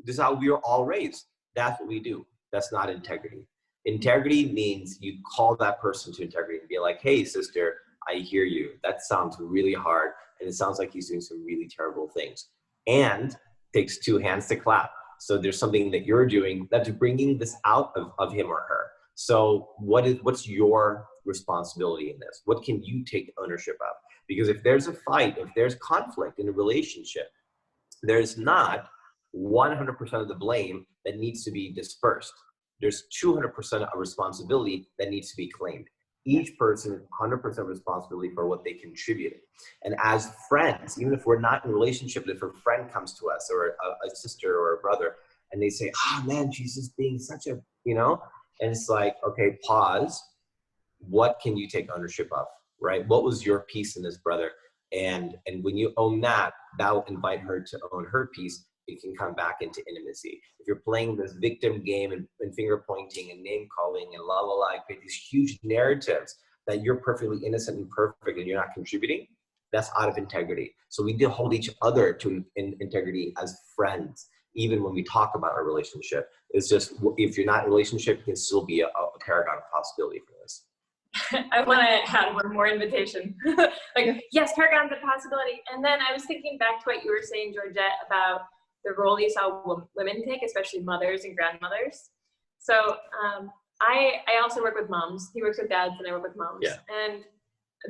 This is how we were all raised. That's what we do. That's not integrity. Integrity means you call that person to integrity and be like, hey, sister, I hear you. That sounds really hard. And it sounds like he's doing some really terrible things. And takes two hands to clap. So there's something that you're doing that's bringing this out of him or her. So what's your responsibility in this? What can you take ownership of? Because if there's a fight, if there's conflict in a relationship, there's not 100% of the blame that needs to be dispersed. There's 200% of responsibility that needs to be claimed. Each person 100% responsibility for what they contributed. And as friends, even if we're not in a relationship, if a friend comes to us or a sister or a brother and they say, oh man, she's just being such a, and it's like, okay, pause. What can you take ownership of, right? What was your piece in this, brother? And when you own that, that will invite her to own her piece. It can come back into intimacy. If you're playing this victim game and finger pointing and name calling and la la la, create these huge narratives that you're perfectly innocent and perfect and you're not contributing, that's out of integrity. So we do hold each other to integrity as friends, even when we talk about our relationship. It's just, if you're not in a relationship, it can still be a paragon of possibility for this. I want to add one more invitation. Yes, paragons of possibility. And then I was thinking back to what you were saying, Georgette, about the role you saw women take, especially mothers and grandmothers. So I also work with moms. He works with dads and I work with moms. Yeah. And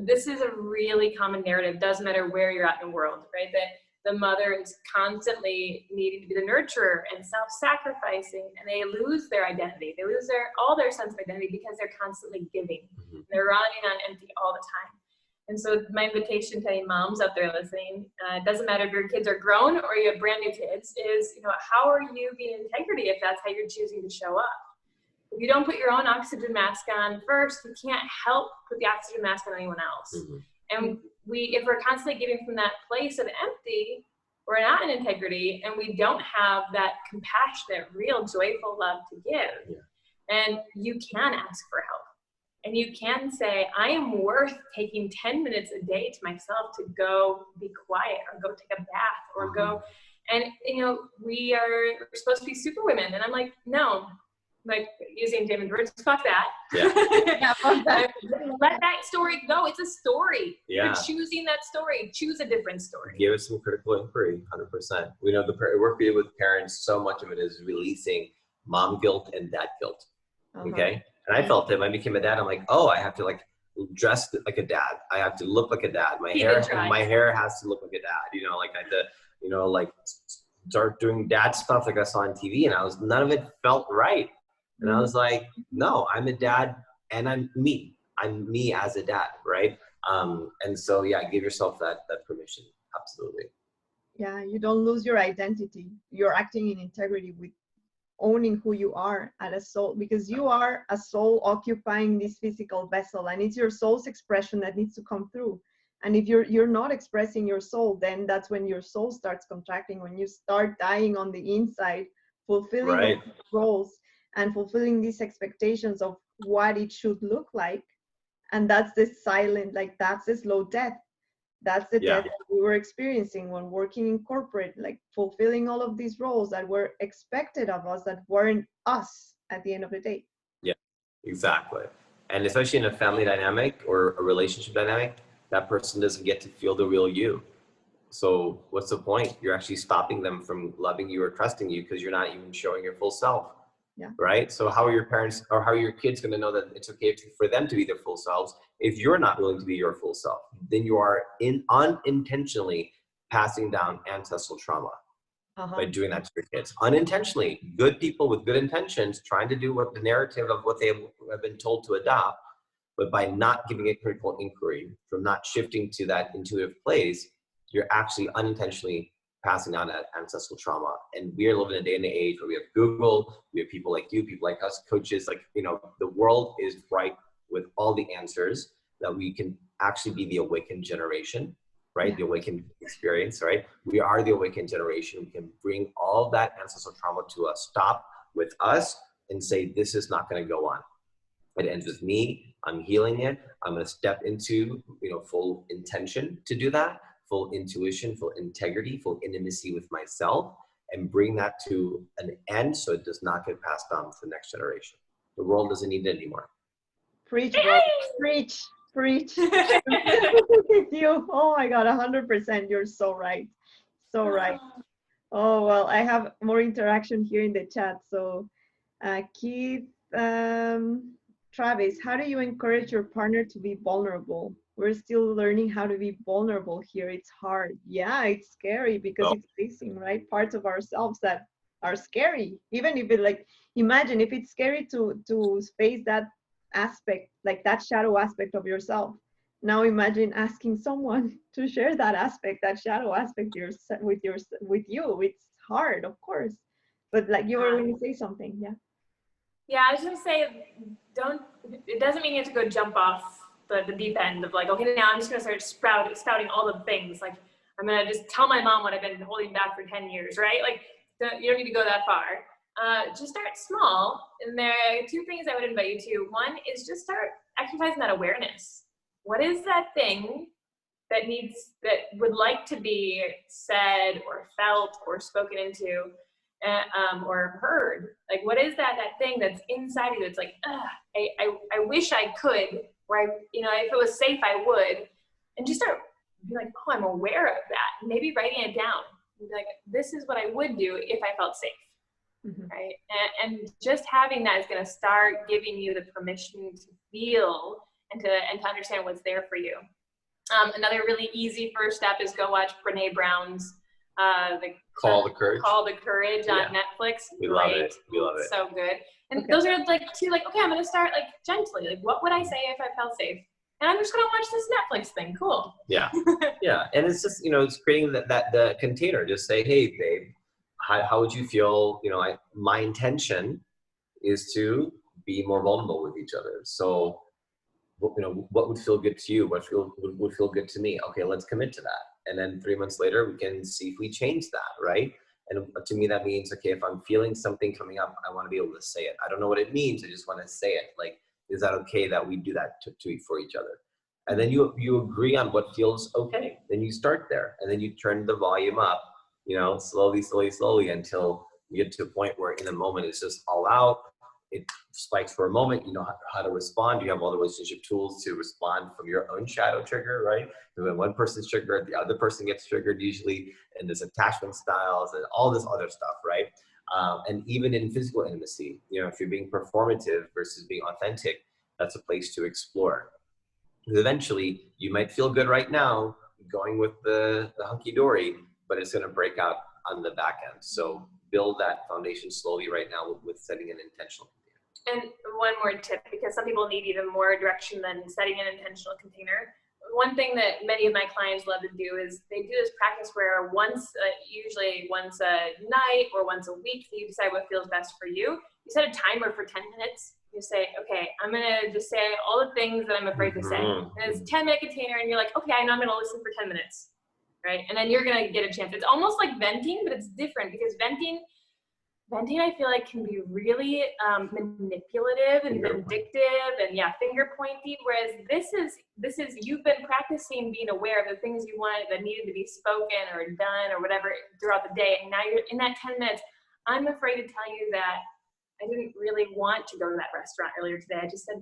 this is a really common narrative. Doesn't matter where you're at in the world, right? That the mother is constantly needing to be the nurturer and self-sacrificing, and they lose their identity. They lose all their sense of identity because they're constantly giving. Mm-hmm. They're running on empty all the time. And so my invitation to any moms out there listening, it doesn't matter if your kids are grown or you have brand new kids, is, how are you being integrity if that's how you're choosing to show up? If you don't put your own oxygen mask on first, you can't help put the oxygen mask on anyone else. Mm-hmm. And if we're constantly giving from that place of empty, we're not in integrity, and we don't have that compassionate, real, joyful love to give. Yeah. And you can ask for help. And you can say, I am worth taking 10 minutes a day to myself to go be quiet or go take a bath or go. And, we're supposed to be super women. And I'm like, no, using Jaymin's words, fuck that. Yeah. Yeah, fuck that. Let that story go. It's a story. Yeah. You're choosing that story. Choose a different story. Give us some critical inquiry, 100%. We know the work we do with parents, so much of it is releasing mom guilt and dad guilt. Okay? And I felt that when I became a dad, I'm like, oh, I have to dress like a dad. I have to look like a dad. My hair has to look like a dad. I had to, start doing dad stuff like I saw on TV, and none of it felt right. And I was like, no, I'm a dad and I'm me. I'm me as a dad, right? And so, yeah, give yourself that permission. Absolutely. Yeah, you don't lose your identity. You're acting in integrity with owning who you are as a soul, because you are a soul occupying this physical vessel, and it's your soul's expression that needs to come through. And if you're not expressing your soul, then that's when your soul starts contracting, when you start dying on the inside, fulfilling roles and fulfilling these expectations of what it should look like. And that's this silent, that's the slow death. That's the death that we were experiencing when working in corporate, fulfilling all of these roles that were expected of us that weren't us at the end of the day. Yeah, exactly. And especially in a family dynamic or a relationship dynamic, that person doesn't get to feel the real you. So what's the point? You're actually stopping them from loving you or trusting you because you're not even showing your full self. Yeah. Right? So how are your parents or how are your kids going to know that it's okay for them to be their full selves if you're not willing to be your full self? Then you are unintentionally passing down ancestral trauma by doing that to your kids. Unintentionally, good people with good intentions trying to do what the narrative of what they have been told to adopt, but by not giving it critical inquiry, from not shifting to that intuitive place, you're actually unintentionally passing on that ancestral trauma. And we are living in a day and age where we have Google, we have people like you, people like us, coaches, the world is ripe with all the answers that we can actually be the awakened generation right? Yeah. The awakened experience, right? We are the awakened generation. We can bring all that ancestral trauma to a stop with us and say, this is not going to go on. It ends with me. I'm healing it. I'm going to step into, full intention to do that, full intuition, full integrity, full intimacy with myself, and bring that to an end so it does not get passed on to the next generation. The world doesn't need it anymore. Preach, bro. Preach. With you. Oh my God, 100%. You're so right. So right. Oh, well, I have more interaction here in the chat. So, Keith, Travis, how do you encourage your partner to be vulnerable? We're still learning how to be vulnerable here. It's hard. Yeah, it's scary because it's facing, right, parts of ourselves that are scary. Even if it, like, imagine if it's scary to face that aspect, like that shadow aspect of yourself. Now imagine asking someone to share that aspect, that shadow aspect with you. It's hard, of course. But like you were going to say something, yeah. Yeah, I was gonna say, it doesn't mean you have to go jump off the deep end of like, okay, now I'm just gonna start spouting all the things. Like, I'm gonna just tell my mom what I've been holding back for 10 years, right? Like, you don't need to go that far. Just start small. And there are 2 things I would invite you to. One is just start exercising that awareness. What is that thing that would like to be said or felt or spoken into? Or heard? Like, what is that thing that's inside you that's like, I wish I could, or if it was safe, I would. And just start be like, oh, I'm aware of that. Maybe writing it down. Be like, this is what I would do if I felt safe. Mm-hmm. Right? And just having that is going to start giving you the permission to feel and to understand what's there for you. Another really easy first step is go watch Brene Brown's Call the Courage on Netflix. We love it. So good. And those are like 2, like, okay, I'm going to start like gently. Like, what would I say if I felt safe? And I'm just going to watch this Netflix thing. Cool. Yeah. Yeah. And it's just, it's creating the container. Just say, hey, babe, how would you feel? My intention is to be more vulnerable with each other. So, what would feel good to you? What would feel good to me? Okay, let's commit to that. And then 3 months later, we can see if we change that, right? And to me, that means, okay, if I'm feeling something coming up, I want to be able to say it. I don't know what it means. I just want to say it. Like, is that okay that we do that for each other? And then you agree on what feels okay. Then you start there. And then you turn the volume up, slowly until you get to a point where in the moment it's just all out. It spikes for a moment, you know how to respond. You have all the relationship tools to respond from your own shadow trigger, right? And when one person's triggered, the other person gets triggered usually, and there's attachment styles and all this other stuff, right? And even in physical intimacy, if you're being performative versus being authentic, that's a place to explore. Because eventually, you might feel good right now going with the hunky-dory, but it's going to break out on the back end. So build that foundation slowly right now with setting an intentional container. And one more tip, because some people need even more direction than setting an intentional container. One thing that many of my clients love to do is they do this practice where usually once a night or once a week, you decide what feels best for you. You set a timer for 10 minutes. You say, okay, I'm going to just say all the things that I'm afraid to say. And it's a 10-minute container, and you're like, okay, I know I'm going to listen for 10 minutes. Right? And then you're going to get a chance. It's almost like venting, but it's different because venting I feel like can be really manipulative and vindictive and finger pointy. Whereas this is you've been practicing being aware of the things you wanted that needed to be spoken or done or whatever throughout the day. And now you're in that 10 minutes. I'm afraid to tell you that I didn't really want to go to that restaurant earlier today. I just said,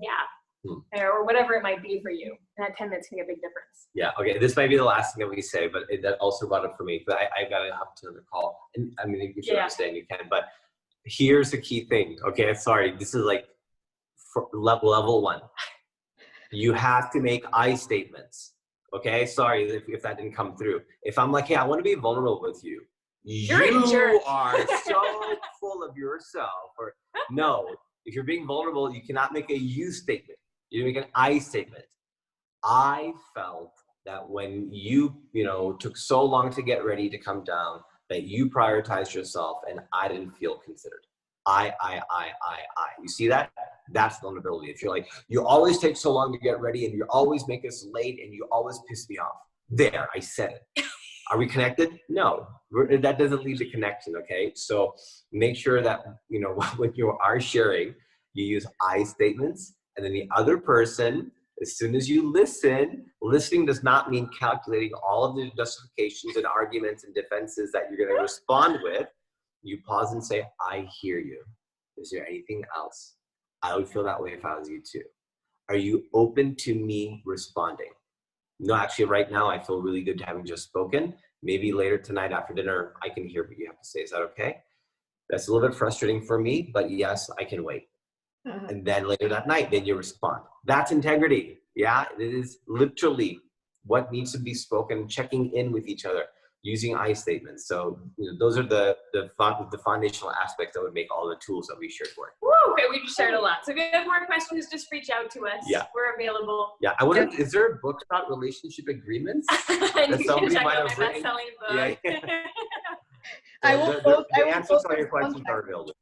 or whatever it might be for you. And that 10 minutes can make a big difference. Yeah. Okay. This might be the last thing that we say, but that also brought up for me. But I've got to hop to another call. And I mean, if you understand, you can. But here's the key thing. Okay. Sorry. This is like level 1. You have to make I statements. Okay. Sorry if that didn't come through. If I'm like, hey, I want to be vulnerable with you. You are so full of yourself. Or no, if you're being vulnerable, you cannot make a you statement. You make an I statement. I felt that when you took so long to get ready to come down, that you prioritized yourself and I didn't feel considered. I. You see that? That's vulnerability. If you're like, you always take so long to get ready and you always make us late and you always piss me off. There, I said it. Are we connected? No, that doesn't lead to connection, okay? So make sure that, you know, when you are sharing, you use I statements, and then the other person, as soon as you listen, listening does not mean calculating all of the justifications and arguments and defenses that you're gonna respond with. You pause and say, I hear you. Is there anything else? I would feel that way if I was you too. Are you open to me responding? No, actually right now I feel really good having just spoken. Maybe later tonight after dinner, I can hear what you have to say. Is that okay? That's a little bit frustrating for me, but yes, I can wait. And then later that night, then you respond. That's integrity. Yeah, it is literally what needs to be spoken, checking in with each other, using I statements. So you know, those are the foundational aspects that would make all the tools that we shared work. Woo, okay, we just shared a lot. So if you have more questions, just reach out to us. Yeah. We're available. Yeah, I wonder, is there a book about relationship agreements? And you can check out my written? best-selling book. Yeah. I will post. The answers to all your questions are available.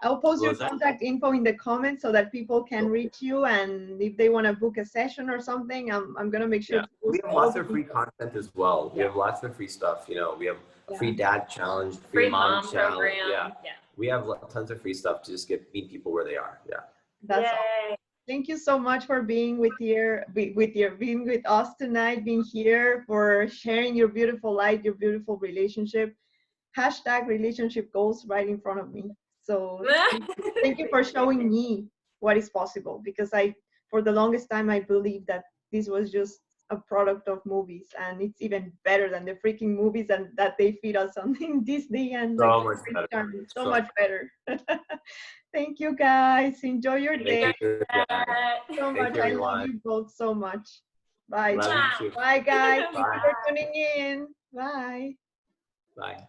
I'll post What your was that? contact info in the comments so that people can reach you, and if they want to book a session or something, I'm gonna make sure. Yeah. We have lots of free content as well. We have lots of free stuff. You know, we have free dad challenge, free mom challenge. program. Yeah. We have tons of free stuff to just meet people where they are. Yeah. That's all. Thank you so much for being being with us tonight, being here, for sharing your beautiful life, your beautiful relationship. Hashtag relationship goals right in front of me. So thank you for showing me what is possible, because for the longest time, I believed that this was just a product of movies, and it's even better than the freaking movies and that they feed us on Disney and So much better. So much better. Thank you guys. Enjoy your day. Thank you, So much. you, I love you both so much. Bye. Love you too. Bye guys. Bye. Thank you for tuning in. Bye. Bye.